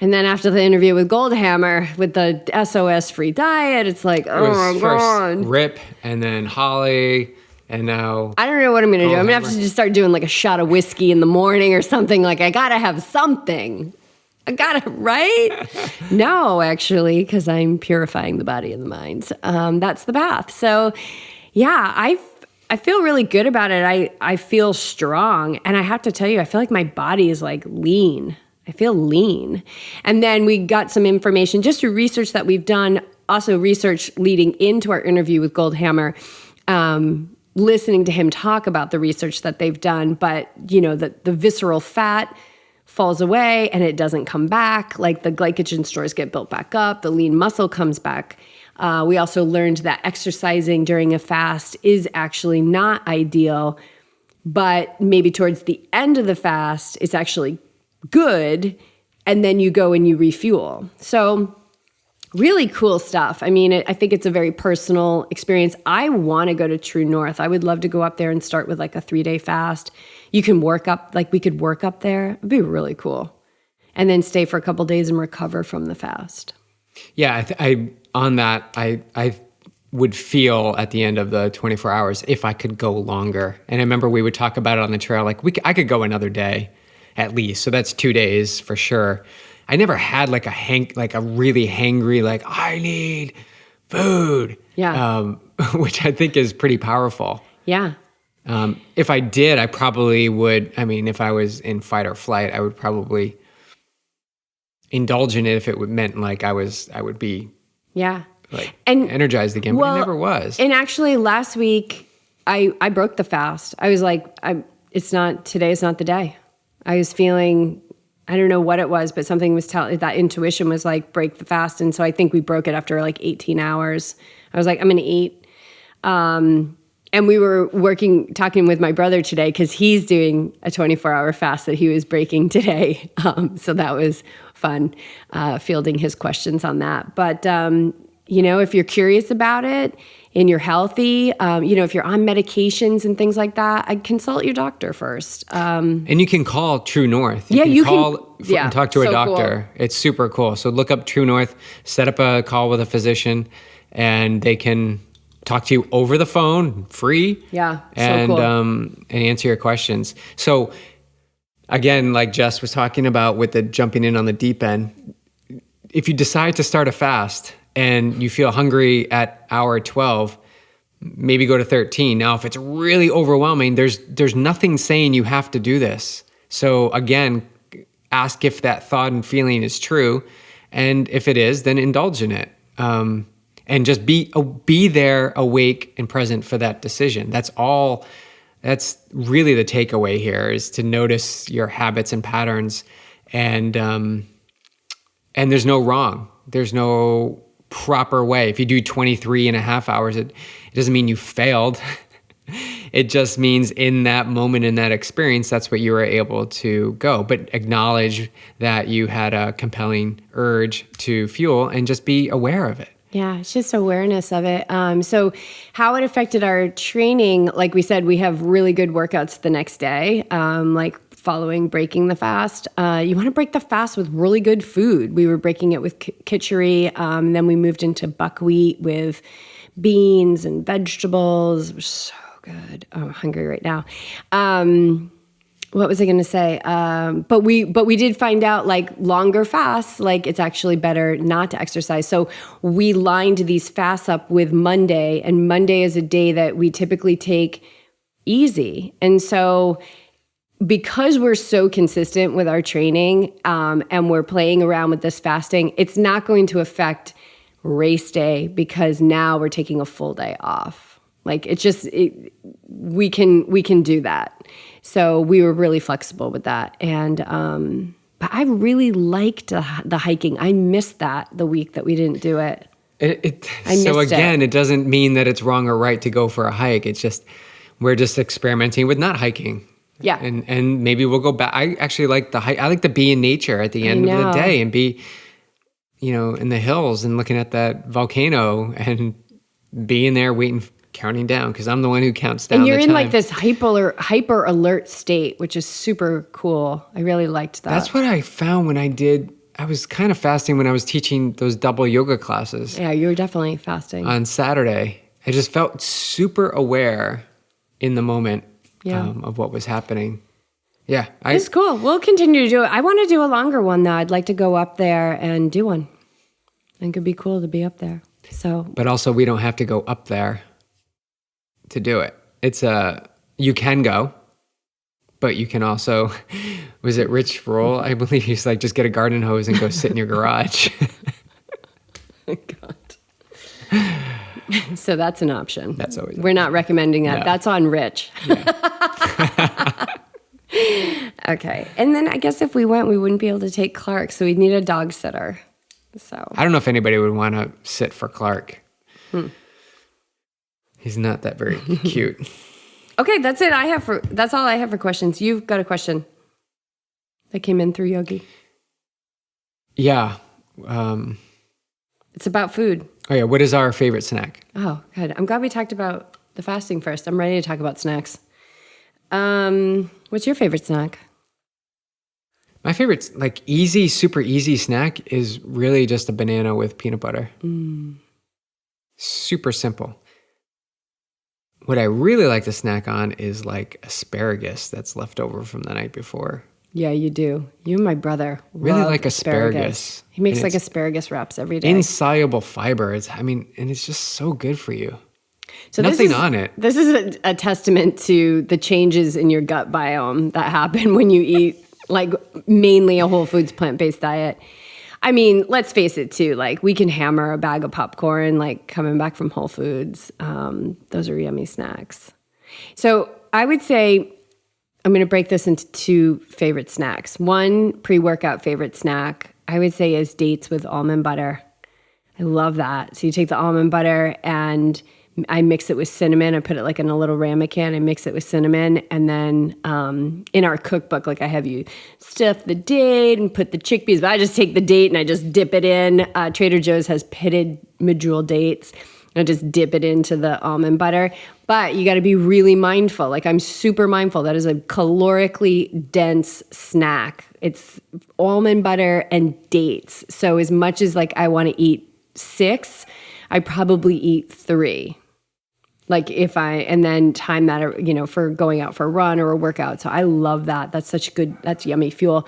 and then after the interview with Goldhammer with the SOS free diet, it's like, oh my God.
First Rip, and then Holly, and now
I don't know what I'm going to do. I'm going to have to just start doing like a shot of whiskey in the morning or something. Like, I got to have something. Right? No, actually, because I'm purifying the body and the mind. That's the path. So, yeah, I feel really good about it. I feel strong. And I have to tell you, I feel like my body is like lean. I feel lean. And then we got some information just through research that we've done, also research leading into our interview with Goldhammer, listening to him talk about the research that they've done. But, the visceral fat falls away and it doesn't come back. Like, the glycogen stores get built back up. The lean muscle comes back. We also learned that exercising during a fast is actually not ideal, but maybe towards the end of the fast, it's actually good. And then you go and you refuel. So really cool stuff. I mean, I think it's a very personal experience. I want to go to True North. I would love to go up there and start with like a 3-day fast. You can work up, like we could work up there. It'd be really cool. And then stay for a couple days and recover from the fast.
Yeah, I would feel at the end of the 24 hours if I could go longer. And I remember we would talk about it on the trail, like I could go another day at least. So that's 2 days for sure. I never had like a really hangry, like I need food.
Yeah.
Which I think is pretty powerful.
Yeah.
If I did, I probably would. I mean, if I was in fight or flight, I would probably indulge in it if it meant like I would be like energized again, but it never was.
And actually last week I broke the fast. I was like, today's not the day. I was feeling, I don't know what it was, but something was that intuition was like, break the fast. And so I think we broke it after like 18 hours. I was like, I'm going to eat. And we were talking with my brother today because he's doing a 24-hour fast that he was breaking today. So that was fun, fielding his questions on that. But if you're curious about it and you're healthy, if you're on medications and things like that, I'd consult your doctor first.
And you can call True North.
You can
call and talk to a
so
doctor.
cool.
It's super cool. So look up True North, set up a call with a physician, and they can talk to you over the phone, free.
Yeah,
and
so cool.
And answer your questions. So again, like Jess was talking about with the jumping in on the deep end, if you decide to start a fast and you feel hungry at hour 12, maybe go to 13. Now, if it's really overwhelming, there's nothing saying you have to do this. So again, ask if that thought and feeling is true. And if it is, then indulge in it. And just be there, awake and present for that decision. That's all. That's really the takeaway here, is to notice your habits and patterns. And there's no wrong. There's no proper way. If you do 23 and a half hours, it doesn't mean you failed. It just means in that moment, in that experience, that's what you were able to go. But acknowledge that you had a compelling urge to fuel and just be aware of it.
Yeah, it's just awareness of it. So how it affected our training, like we said, we have really good workouts the next day, like following breaking the fast. You want to break the fast with really good food. We were breaking it with kitchery. Then we moved into buckwheat with beans and vegetables. It was so good. Oh, I'm hungry right now. What was I going to say? But we did find out, like, longer fasts, like, it's actually better not to exercise. So we lined these fasts up with Monday, and Monday is a day that we typically take easy. And so because we're so consistent with our training, and we're playing around with this fasting, it's not going to affect race day, because now we're taking a full day off. Like, it's just, we can do that. So we were really flexible with that. And, but I really liked the hiking. I missed that the week that we didn't do it.
So again, it doesn't mean that it's wrong or right to go for a hike. It's just, we're just experimenting with not hiking.
Yeah.
And maybe we'll go back. I actually like the hike. I like to be in nature at the end of the day and be, in the hills and looking at that volcano and being there waiting, counting down, because I'm the one who counts down.
And you're
the
in
time.
like this hyper alert state, which is super cool. I really liked that.
That's what I found when I was kind of fasting when I was teaching those double yoga classes.
Yeah, you were definitely fasting.
On Saturday. I just felt super aware in the moment of what was happening. Yeah.
It's cool. We'll continue to do it. I want to do a longer one, though. I'd like to go up there and do one. I think it'd be cool to be up there. But
also, we don't have to go up there to do it. You can go, but you can also, was it Rich Roll? I believe he's like, just get a garden hose and go sit in your garage.
Oh, God. So that's an option.
That's always.
We're not recommending that. No. That's on Rich.
Yeah.
Okay. And then I guess if we went, we wouldn't be able to take Clark, so we'd need a dog sitter. So
I don't know if anybody would want to sit for Clark. He's not that very cute.
Okay, that's it. That's all I have for questions. You've got a question that came in through Yogi.
Yeah.
It's about food.
Oh yeah. What is our favorite snack? Oh,
good. I'm glad we talked about the fasting first. I'm ready to talk about snacks. What's your favorite snack?
My favorite, super easy snack is really just a banana with peanut butter. Super simple. What I really like to snack on is like asparagus that's left over from the night before.
Yeah, you do. You and my brother
really like asparagus.
He makes like asparagus wraps every day.
Insoluble fiber. And it's just so good for you.
So
nothing on it.
This is a testament to the changes in your gut biome that happen when you eat like mainly a whole foods plant-based diet. I mean, let's face it too, like we can hammer a bag of popcorn, like coming back from Whole Foods. Those are yummy snacks. So I would say I'm going to break this into two favorite snacks. One pre-workout favorite snack, I would say, is dates with almond butter. I love that. So you take the almond butter and I mix it with cinnamon. I put it like in a little ramekin. I mix it with cinnamon. And then in our cookbook, like I have you stuff the date and put the chickpeas. But I just take the date and I just dip it in. Trader Joe's has pitted medjool dates and just dip it into the almond butter. But you got to be really mindful. Like I'm super mindful. That is a calorically dense snack. It's almond butter and dates. So as much as like I want to eat 6, I probably eat 3. Like and then time that, for going out for a run or a workout. So I love that. That's yummy fuel.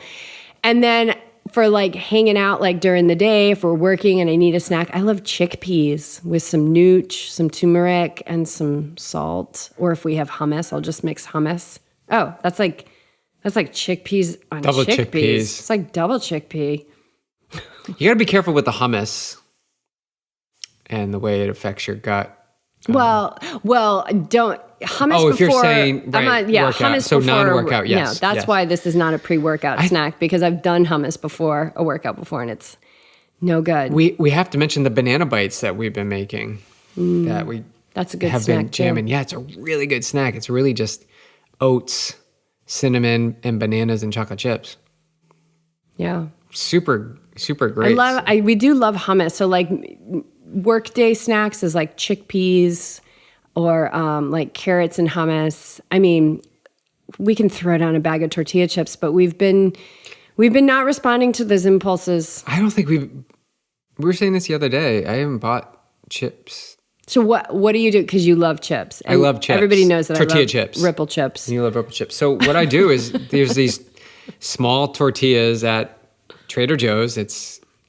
And then for like hanging out like during the day, if we're working and I need a snack, I love chickpeas with some nooch, some turmeric, and some salt. Or if we have hummus, I'll just mix hummus. Oh, that's like chickpeas on
double
chickpeas. It's like double chickpea.
You got to be careful with the hummus and the way it affects your gut.
Well, don't hummus.
Oh, if
before,
you're saying workout,
hummus
so
before,
non-workout, yes.
No, that's why this is not a pre-workout snack, because I've done hummus before a workout before, and it's no good.
We have to mention the banana bites that we've been making.
That's a good
have
snack
been jamming.
too.
Yeah, it's a really good snack. It's really just oats, cinnamon, and bananas and chocolate chips.
Yeah,
super great.
We do love hummus. So like workday snacks is like chickpeas or like carrots and hummus. I mean, we can throw down a bag of tortilla chips, but we've been not responding to those impulses.
I don't think we were saying this the other day. I haven't bought chips.
So what do you do? Because you love chips.
I love chips.
Everybody knows that
tortilla
I love
chips.
Ripple chips.
And you love Ripple chips. So what I do is there's these small tortillas at Trader Joe's.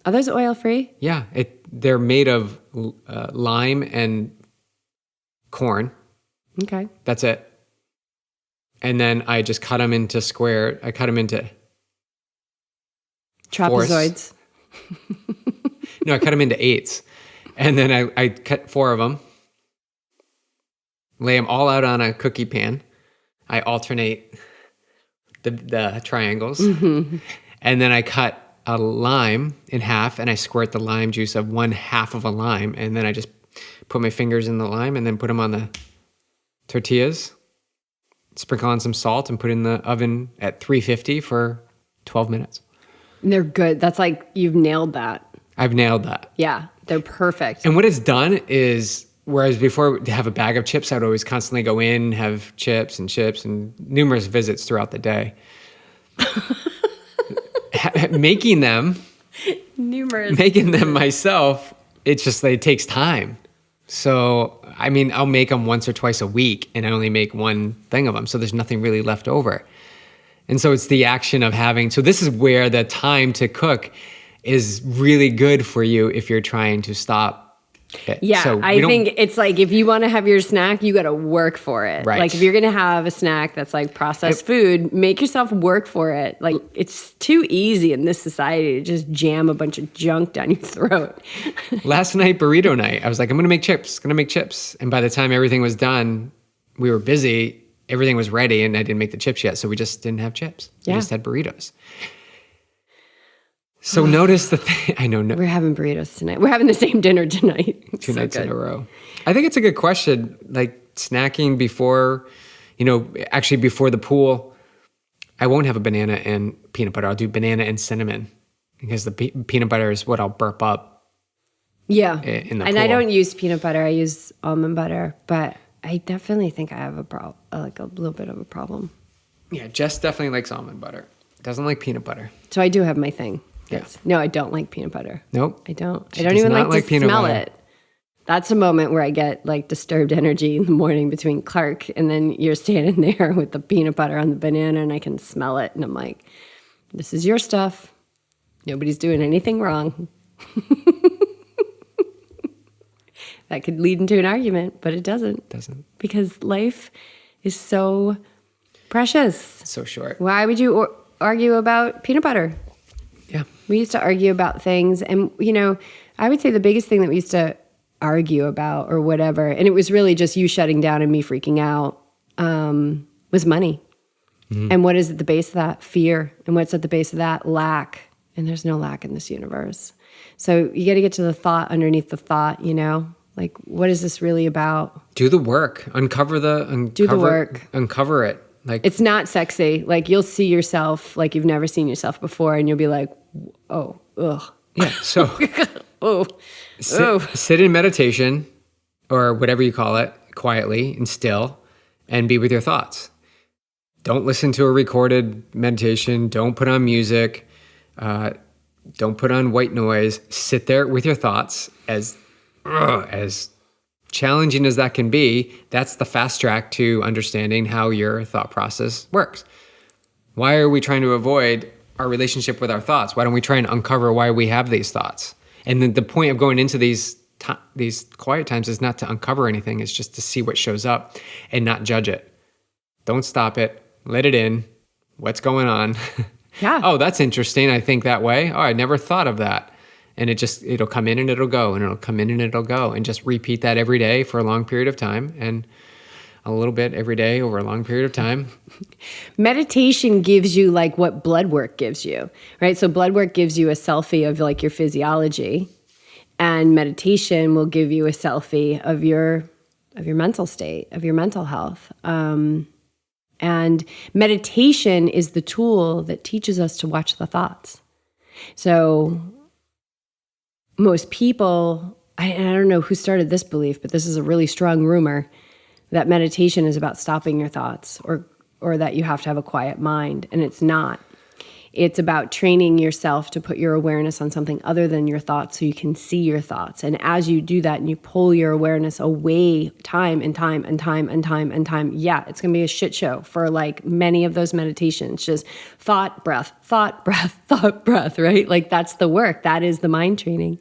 Are those oil free?
Yeah, they're made of lime and corn.
Okay.
That's it. And then I just cut them into square. I cut them into
trapezoids.
No, I cut them into 8s. And then I cut 4 of them, lay them all out on a cookie pan. I alternate the triangles. Mm-hmm. And then I cut a lime in half, and I squirt the lime juice of 1/2 of a lime, and then I just put my fingers in the lime and then put them on the tortillas, sprinkle on some salt, and put in the oven at 350 for 12 minutes.
And they're good. That's like, you've nailed that.
I've nailed that.
Yeah, they're perfect.
And what it's done is, whereas before to have a bag of chips, I'd always constantly go in, have chips and numerous visits throughout the day. Making them myself, it takes time. So, I mean, I'll make them once or twice a week, and I only make one thing of them. So there's nothing really left over. And so it's the action of so this is where the time to cook is really good for you if you're trying to stop it.
Yeah,
so
I think it's like, if you want to have your snack, you got to work for it.
Right.
Like if you're going to have a snack that's like processed food, make yourself work for it. Like it's too easy in this society to just jam a bunch of junk down your throat.
Last night, burrito night, I was like, I'm going to make chips. And by the time everything was done, we were busy. Everything was ready, and I didn't make the chips yet. So we just didn't have chips. We just had burritos. So notice the thing. I know.
We're having burritos tonight. We're having the same dinner tonight.
2 nights in a row. I think it's a good question. Like snacking before, actually before the pool, I won't have a banana and peanut butter. I'll do banana and cinnamon, because the peanut butter is what I'll burp up.
Yeah.
In the
and
pool.
I don't use peanut butter. I use almond butter, but I definitely think I have a little bit of a problem.
Yeah, Jess definitely likes almond butter. Doesn't like peanut butter.
So I do have my thing.
Yeah.
No, I don't like peanut butter.
Nope.
I don't.
She
I don't
does
even
not
like to
peanut
smell
butter.
it. That's a moment where I get like disturbed energy in the morning between Clark and then you're standing there with the peanut butter on the banana, and I can smell it. And I'm like, this is your stuff. Nobody's doing anything wrong. That could lead into an argument, but it doesn't. Because life is so precious.
So short.
Why would you argue about peanut butter?
Yeah.
We used to argue about things. And, I would say the biggest thing that we used to argue about or whatever, and it was really just you shutting down and me freaking out, was money. Mm-hmm. And what is at the base of that? Fear. And what's at the base of that? Lack. And there's no lack in this universe. So you got to get to the thought underneath the thought, Like, what is this really about?
Do the work. Uncover the
work.
Uncover it. Like,
it's not sexy. Like, you'll see yourself like you've never seen yourself before, and you'll be like, oh, ugh.
Yeah. So
oh,
sit in meditation or whatever you call it, quietly and still, and be with your thoughts. Don't listen to a recorded meditation. Don't put on music. Don't put on white noise. Sit there with your thoughts. As challenging as that can be, that's the fast track to understanding how your thought process works. Why are we trying to avoid our relationship with our thoughts? Why don't we try and uncover why we have these thoughts? And then the point of going into these quiet times is not to uncover anything. It's just to see what shows up and not judge it. Don't stop it. Let it in. What's going on?
Yeah.
Oh, that's interesting. I think that way. Oh, I never thought of that. And it'll come in and it'll go, and it'll come in and it'll go, and just repeat that every day for a long period of time, and a little bit every day over a long period of time.
Meditation gives you like what blood work gives you, right? So blood work gives you a selfie of like your physiology, and meditation will give you a selfie of your mental state, of your mental health. And meditation is the tool that teaches us to watch the thoughts. So most people, I don't know who started this belief, but this is a really strong rumor that meditation is about stopping your thoughts or that you have to have a quiet mind, and it's not. It's about training yourself to put your awareness on something other than your thoughts so you can see your thoughts. And as you do that and you pull your awareness away time and time and time and time and time, yeah, it's going to be a shit show for like many of those meditations. Just thought, breath, thought, breath, thought, breath, right? Like that's the work. That is the mind training.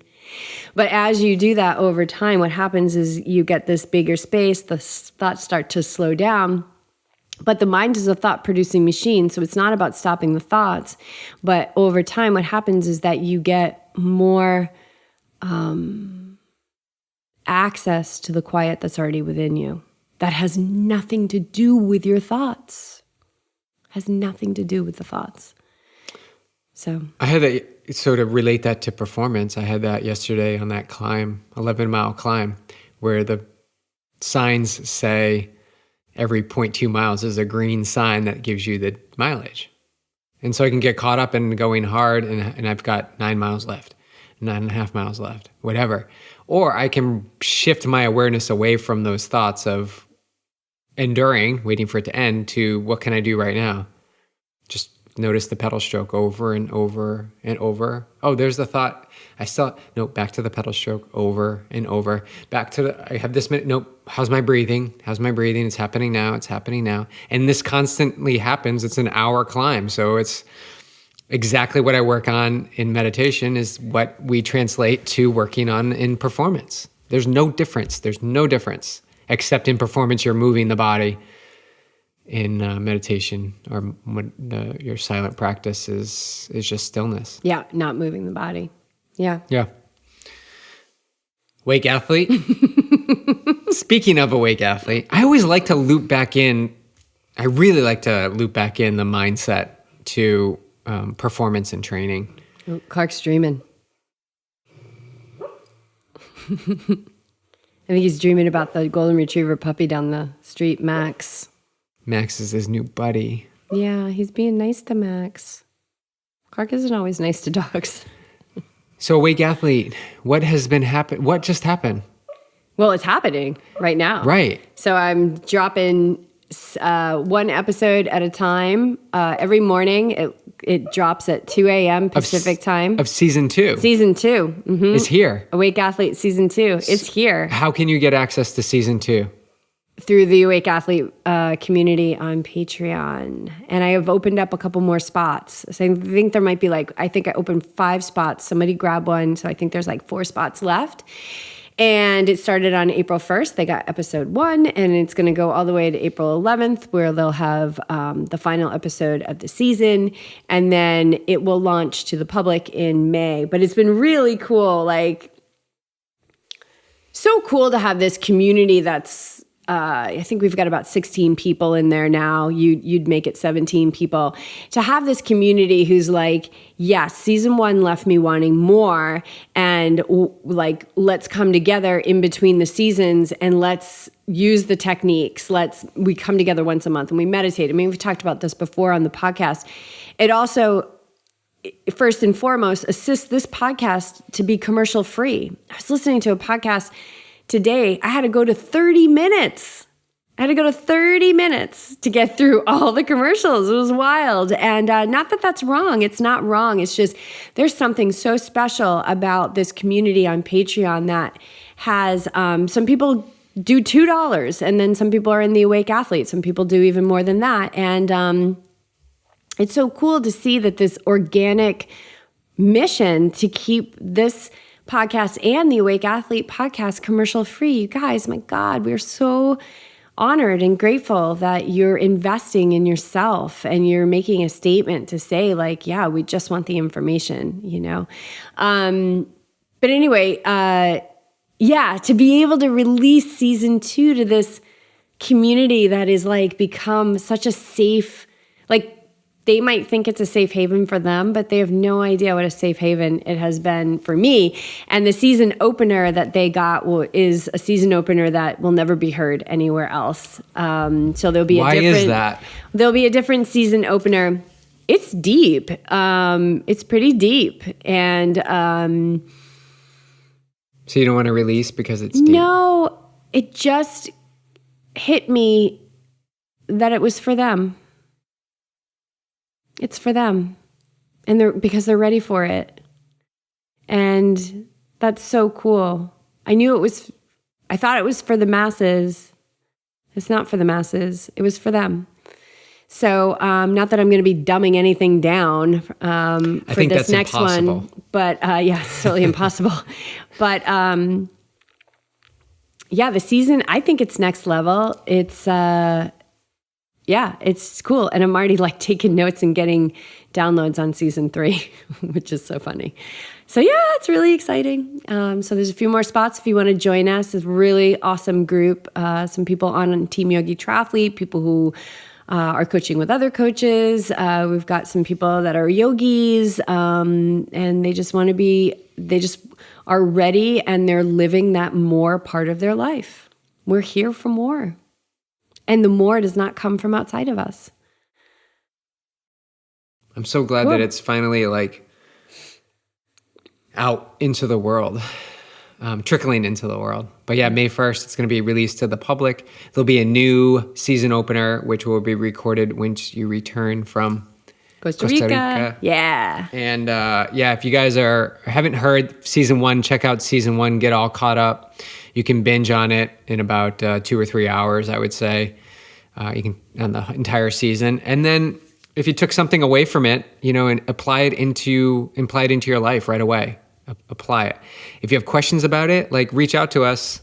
But as you do that over time, what happens is you get this bigger space, the thoughts start to slow down. But the mind is a thought-producing machine, so it's not about stopping the thoughts. But over time, what happens is that you get more access to the quiet that's already within you. That has nothing to do with your thoughts. Has nothing to do with the thoughts. So
to relate that to performance, I had that yesterday on that climb, 11-mile climb, where the signs say every 0.2 miles is a green sign that gives you the mileage. And so I can get caught up in going hard and I've got 9 miles left, 9.5 miles left, whatever. Or I can shift my awareness away from those thoughts of enduring, waiting for it to end, to what can I do right now? Just notice the pedal stroke over and over and over. Oh, there's the thought. Back to the pedal stroke over and over. I have this minute. Nope. How's my breathing? It's happening now. And this constantly happens. It's an hour climb. So it's exactly what I work on in meditation is what we translate to working on in performance. There's no difference. Except in performance, you're moving the body. In meditation or your silent practice is just stillness.
yeah, not moving the body. Yeah.
Wake athlete. Speaking of a wake athlete, I always like to loop back in. I really like to loop back in the mindset to performance and training.
Oh, Clark's dreaming. I think he's dreaming about the golden retriever puppy down the street, Max.
Max is his new buddy.
Yeah, he's being nice to Max. Clark isn't always nice to dogs.
So, wake athlete, what just happened?
Well, it's happening right now.
Right.
So I'm dropping one episode at a time. Every morning, it drops at 2 a.m. Pacific time.
Of season 2.
Season 2. Mm-hmm.
Is here.
Awake Athlete season 2. It's here.
How can you get access to season 2?
Through the Awake Athlete community on Patreon. And I have opened up a couple more spots. So I think there might be I opened 5 spots. Somebody grab one. So I think there's 4 spots left. And it started on April 1st. They got episode 1, and it's going to go all the way to April 11th, where they'll have the final episode of the season. And then it will launch to the public in May. But it's been really cool. So cool to have this community that's I think we've got about 16 people in there now. You'd make it 17 people. To have this community who's yes, season 1 left me wanting more, and let's come together in between the seasons and let's use the techniques. We come together once a month and we meditate. I mean, we've talked about this before on the podcast. It also first and foremost, assist this podcast to be commercial free. I was listening to a podcast today. I had to go to 30 minutes. I had to go to 30 minutes to get through all the commercials. It was wild. And not that that's wrong. It's not wrong. It's just there's something so special about this community on Patreon that has some people do $2, and then some people are in the Awake Athlete. Some people do even more than that. And it's so cool to see that this organic mission to keep this podcast and the Awake Athlete podcast commercial free. You guys, my God, we're so honored and grateful that you're investing in yourself and you're making a statement to say like, yeah, we just want the information, you know? But anyway, yeah, to be able to release season 2 to this community that is like become such a safe, like they might think it's a safe haven for them, but they have no idea what a safe haven it has been for me. And the season opener that they got is a season opener that will never be heard anywhere else. So there'll be
Why is that?
There'll be a different season opener. It's deep. It's pretty deep. And
so you don't want to release because it's deep?
No, it just hit me that it was for them. It's for them, and because they're ready for it. And that's so cool. I thought it was for the masses. It's not for the masses. It was for them. So not that I'm going to be dumbing anything down for this next one. But yeah, it's totally impossible. But yeah, the season, I think it's next level. It's yeah, it's cool. And I'm already like taking notes and getting downloads on season 3, which is so funny. So yeah, it's really exciting. So there's a few more spots if you want to join us. It's a really awesome group. Some people on Team Yogi-Triathlete, people who are coaching with other coaches. We've got some people that are yogis, and they just are ready and they're living that more part of their life. We're here for more. And the more does not come from outside of us.
I'm so glad that it's finally like out into the world, trickling into the world. But yeah, May 1st, it's going to be released to the public. There'll be a new season opener, which will be recorded once you return from Costa Rica.
Yeah.
And yeah, if you guys haven't heard season 1, check out season 1, get all caught up. You can binge on it in about 2 or 3 hours, I would say. You can on the entire season. And then if you took something away from it, you know, and apply it into your life right away. Apply it. If you have questions about it, like reach out to us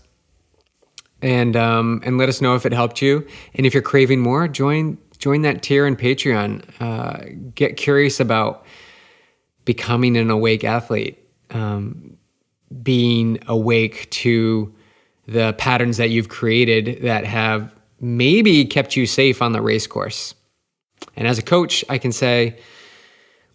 and let us know if it helped you. And if you're craving more, join that tier in Patreon. Get curious about becoming an awake athlete, being awake to the patterns that you've created that have maybe kept you safe on the race course. And as a coach, I can say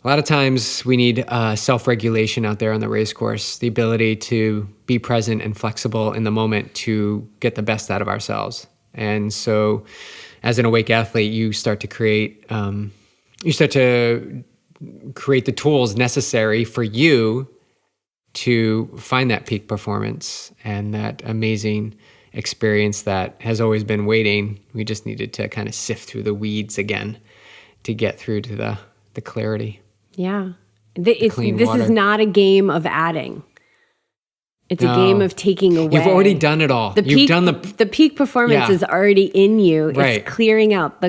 a lot of times we need self-regulation out there on the race course, the ability to be present and flexible in the moment to get the best out of ourselves. And so as an awake athlete, you start to create the tools necessary for you to find that peak performance and that amazing experience that has always been waiting. We just needed to kind of sift through the weeds again to get through to the clarity.
Yeah. This is not a game of adding. It's a game of taking away.
You've already done it all.
The peak performance is already in you.
Right.
It's clearing out.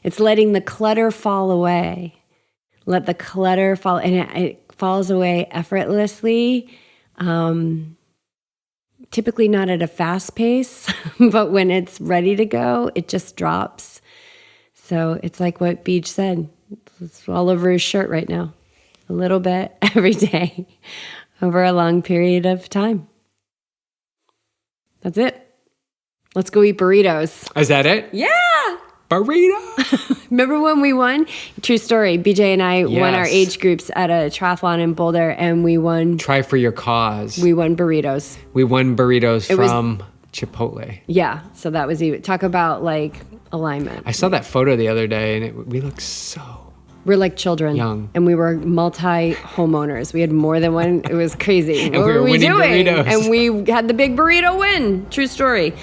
It's letting the clutter fall away. Let the clutter fall, and it falls away effortlessly. Typically not at a fast pace, but when it's ready to go, it just drops. So it's like what Beach said. It's all over his shirt right now. A little bit every day over a long period of time. That's it. Let's go eat burritos.
Is that it?
Yeah.
Burrito.
Remember when we won? True story. BJ and I won our age groups at a triathlon in Boulder, and we won.
Try for your cause.
We won burritos.
We won burritos from Chipotle.
Yeah. So that was even. Talk about like alignment.
I saw that photo the other day, and we looked so
We're like children.
Young.
And we were multi-homeowners. We had more than one. It was crazy.
And
what
we were
were we
winning
doing?
burritos.
And we had the big burrito win. True story.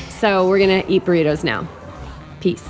So we're going to eat burritos now. Peace.